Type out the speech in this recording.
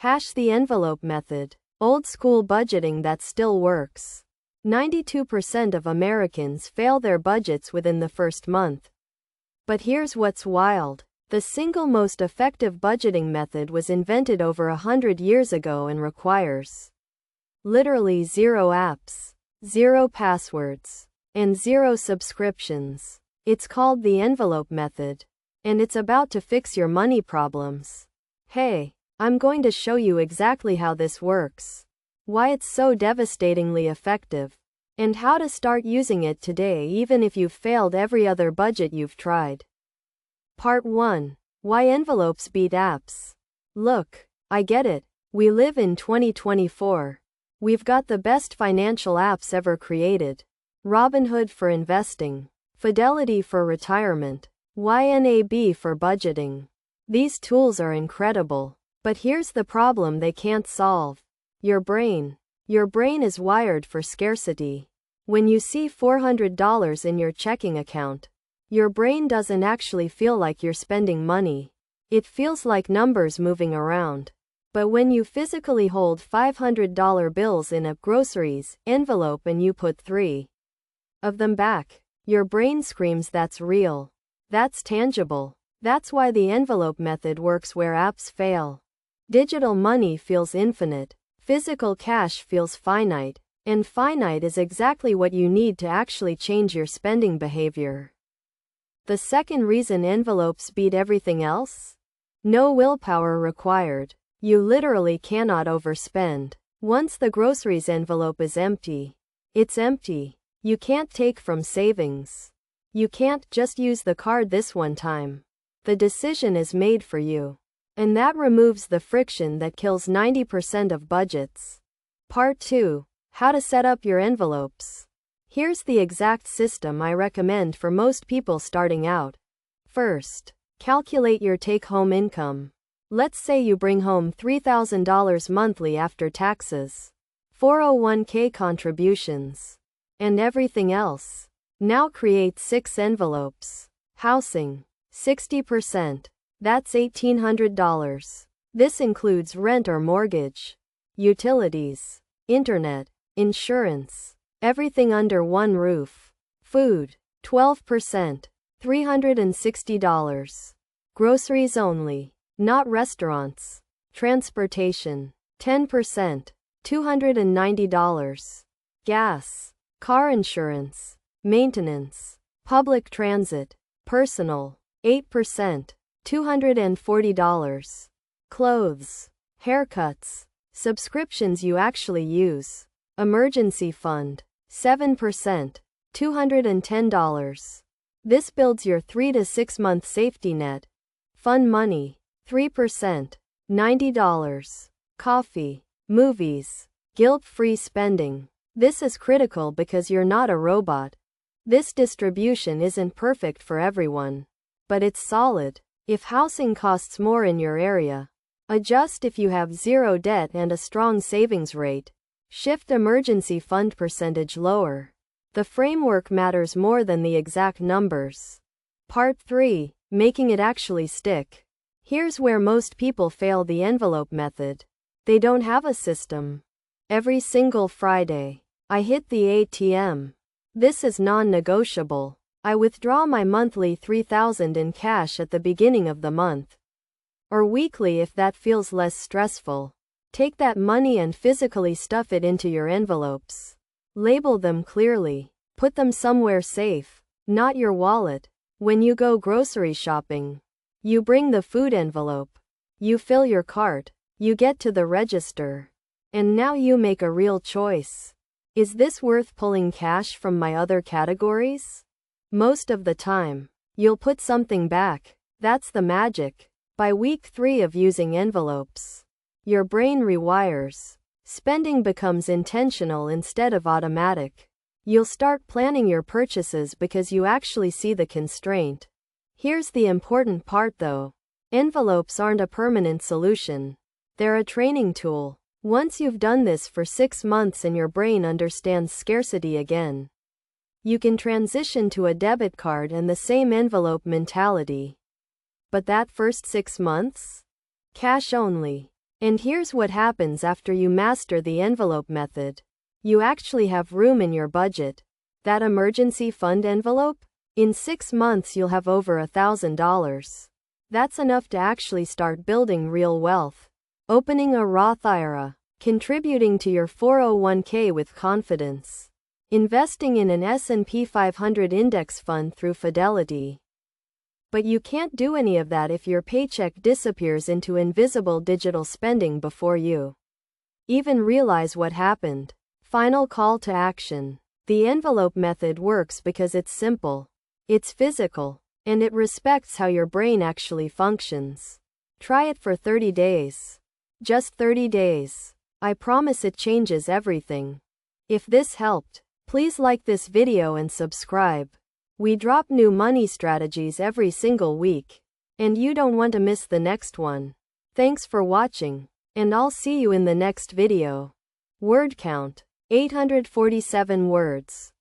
The envelope method. Old school budgeting that still works. 92% of Americans fail their budgets within the first month. But here's what's wild. The single most effective budgeting method was invented over 100 years ago and requires literally 0 apps, 0 passwords, and 0 subscriptions. It's called the envelope method. And it's about to fix your money problems. Hey, I'm going to show you exactly how this works, why it's so devastatingly effective, and how to start using it today even if you've failed every other budget you've tried. Part 1. Why envelopes beat apps. Look, I get it. We live in 2024. We've got the best financial apps ever created. Robinhood for investing, Fidelity for retirement, YNAB for budgeting. These tools are incredible. But here's the problem they can't solve. Your brain. Your brain is wired for scarcity. When you see $400 in your checking account, your brain doesn't actually feel like you're spending money. It feels like numbers moving around. But when you physically hold $500 bills in a groceries envelope and you put 3 of them back, your brain screams that's real. That's tangible. That's why the envelope method works where apps fail. Digital money feels infinite. Physical cash feels finite. And finite is exactly what you need to actually change your spending behavior. The second reason envelopes beat everything else? No willpower required. You literally cannot overspend. Once the groceries envelope is empty, it's empty. You can't take from savings. You can't just use the card this one time. The decision is made for you. And that removes the friction that kills 90% of budgets. Part 2. How to set up your envelopes. Here's the exact system I recommend for most people starting out. First, calculate your take-home income. Let's say you bring home $3,000 monthly after taxes, 401k contributions, and everything else. Now create 6 envelopes. Housing, 60%. That's $1,800. This includes rent or mortgage, utilities, internet, insurance, everything under one roof. Food, 12%, $360. Groceries only, not restaurants. Transportation, 10%, $290. Gas, car insurance, maintenance, public transit, personal, 8%, $240. Clothes, haircuts, subscriptions you actually use, emergency fund, 7%, $210. This builds your 3 to 6 month safety net. Fun money, 3%, $90. Coffee, movies, guilt-free spending. This is critical because you're not a robot. This distribution isn't perfect for everyone, but it's solid. If housing costs more in your area, adjust if you have 0 debt and a strong savings rate. Shift emergency fund percentage lower. The framework matters more than the exact numbers. Part 3. Making it actually stick. Here's where most people fail the envelope method. They don't have a system. Every single Friday, I hit the ATM. This is non-negotiable. I withdraw my monthly $3,000 in cash at the beginning of the month. Or weekly if that feels less stressful. Take that money and physically stuff it into your envelopes. Label them clearly. Put them somewhere safe, not your wallet. When you go grocery shopping, you bring the food envelope. You fill your cart. You get to the register. And now you make a real choice. Is this worth pulling cash from my other categories? Most of the time, you'll put something back. That's the magic. By week 3 of using envelopes, your brain rewires. Spending becomes intentional instead of automatic. You'll start planning your purchases because you actually see the constraint. Here's the important part though. Envelopes aren't a permanent solution. They're a training tool. Once you've done this for 6 months and your brain understands scarcity again, you can transition to a debit card and the same envelope mentality. But that first 6 months? Cash only. And here's what happens after you master the envelope method. You actually have room in your budget. That emergency fund envelope? In 6 months you'll have over $1,000. That's enough to actually start building real wealth. Opening a Roth IRA. Contributing to your 401k with confidence. Investing in an S&P 500 index fund through Fidelity. But you can't do any of that if your paycheck disappears into invisible digital spending before you even realize what happened. Final call to action. The envelope method works because it's simple, it's physical, and it respects how your brain actually functions. Try it for 30 days. Just 30 days. I promise it changes everything. If this helped, please like this video and subscribe. We drop new money strategies every single week, and you don't want to miss the next one. Thanks for watching, and I'll see you in the next video. Word count: 847 words.